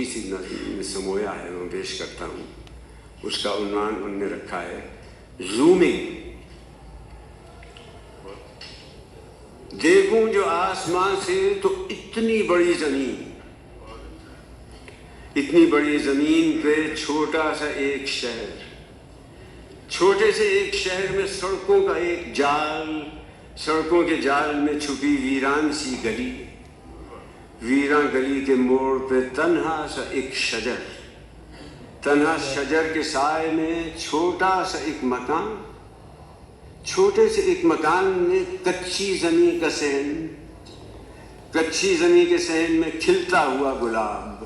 سی نظم سمویا ہے وہ پیش کرتا ہوں. اس کا عنوان ان نے رکھا ہے زومنگ. دیکھوں جو آسمان سے تو اتنی بڑی زمین پہ چھوٹا سا ایک شہر، چھوٹے سے ایک شہر میں سڑکوں کا ایک جال، سڑکوں کے جال میں چھپی ویران سی گلی، ویراں گلی کے موڑ پہ تنہا سا ایک شجر، تنہا شجر کے سائے میں چھوٹا سا ایک مکان، چھوٹے سے ایک مکان میں کچی زمین کا صحن، کچی زمین کے صحن میں کھلتا ہوا گلاب،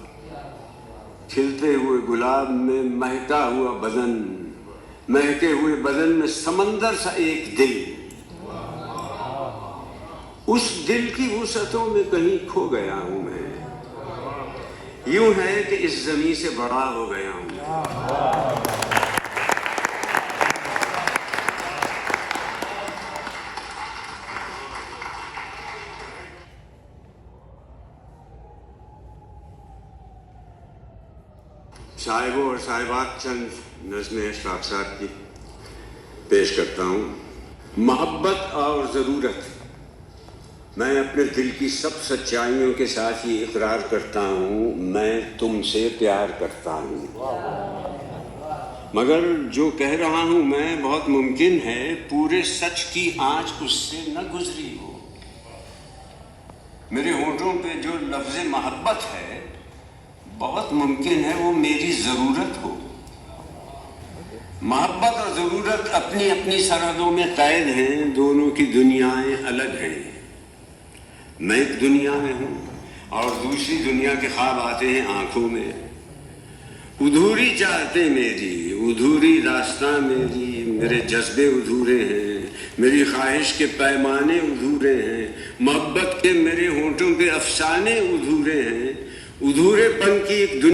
کھلتے ہوئے گلاب میں مہکا ہوا بدن، مہکے ہوئے بدن میں سمندر سا ایک دل. اس دل کی وسعتوں میں کہیں کھو گیا ہوں میں، یوں ہے کہ اس زمین سے بڑا ہو گیا ہوں. صاحبوں اور صاحبات، چند نظمیں اشفاق صاحب کی پیش کرتا ہوں. محبت اور ضرورت. میں اپنے دل کی سب سچائیوں کے ساتھ یہ اقرار کرتا ہوں، میں تم سے پیار کرتا ہوں، مگر جو کہہ رہا ہوں میں بہت ممکن ہے پورے سچ کی آنچ اس سے نہ گزری ہو. میرے ہونٹوں پہ جو لفظ محبت ہے بہت ممکن ہے وہ میری ضرورت ہو. محبت اور ضرورت اپنی اپنی سرحدوں میں قید ہیں، دونوں کی دنیایں الگ ہیں. میں ایک دنیا میں ہوں اور دوسری دنیا کے خواب آتے ہیں آنکھوں میں. ادھوری چاہتے میری، ادھوری داستاں میری، میرے جذبے ادھورے ہیں، میری خواہش کے پیمانے ادھورے ہیں، محبت کے میرے ہونٹوں کے افسانے ادھورے ہیں. ادھورے پن کی ایک دنیا